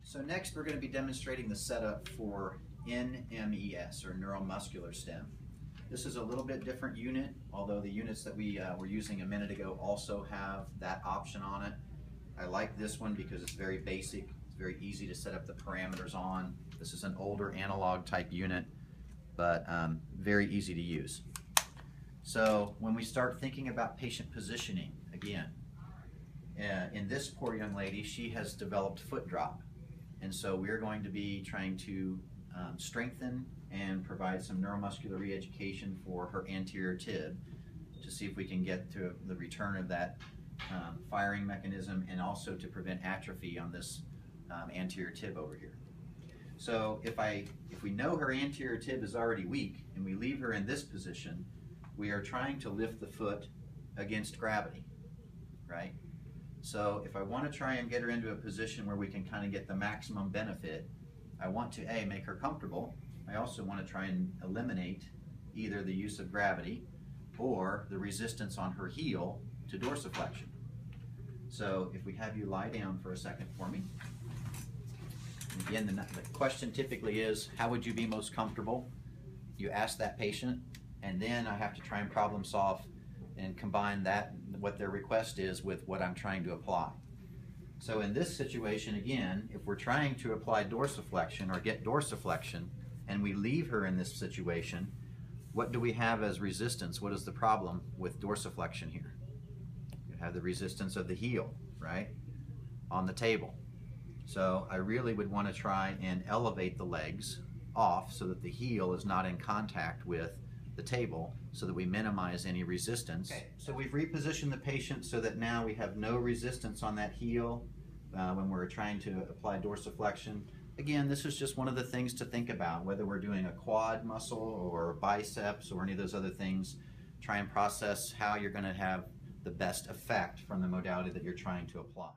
So next we're going to be demonstrating the setup for NMES, or neuromuscular stem. This is a little bit different unit, although the units that we were using a minute ago also have that option on it. I like this one because it's very basic, it's very easy to set up the parameters on. This is an older analog type unit, but very easy to use. So when we start thinking about patient positioning, again, in this poor young lady, she has developed foot drop. And so we're going to be trying to strengthen and provide some neuromuscular re-education for her anterior tib to see if we can get to the return of that firing mechanism, and also to prevent atrophy on this anterior tib over here. So if we know her anterior tib is already weak and we leave her in this position, we are trying to lift the foot against gravity, right? So if I want to try and get her into a position where we can kind of get the maximum benefit, I want to A, make her comfortable. I also want to try and eliminate either the use of gravity or the resistance on her heel to dorsiflexion. So if we have you lie down for a second for me. Again, the question typically is, how would you be most comfortable? You ask that patient, and then I have to try and problem solve and combine that, what their request is, with what I'm trying to apply. So in this situation, again, if we're trying to apply dorsiflexion or get dorsiflexion and we leave her in this situation, what do we have as resistance? What is the problem with dorsiflexion here? You have the resistance of the heel, right, on the table. So I really would want to try and elevate the legs off so that the heel is not in contact with the table, so that we minimize any resistance. Okay, so we've repositioned the patient so that now we have no resistance on that heel when we're trying to apply dorsiflexion. Again, this is just one of the things to think about, whether we're doing a quad muscle or biceps or any of those other things. Try and process how you're going to have the best effect from the modality that you're trying to apply.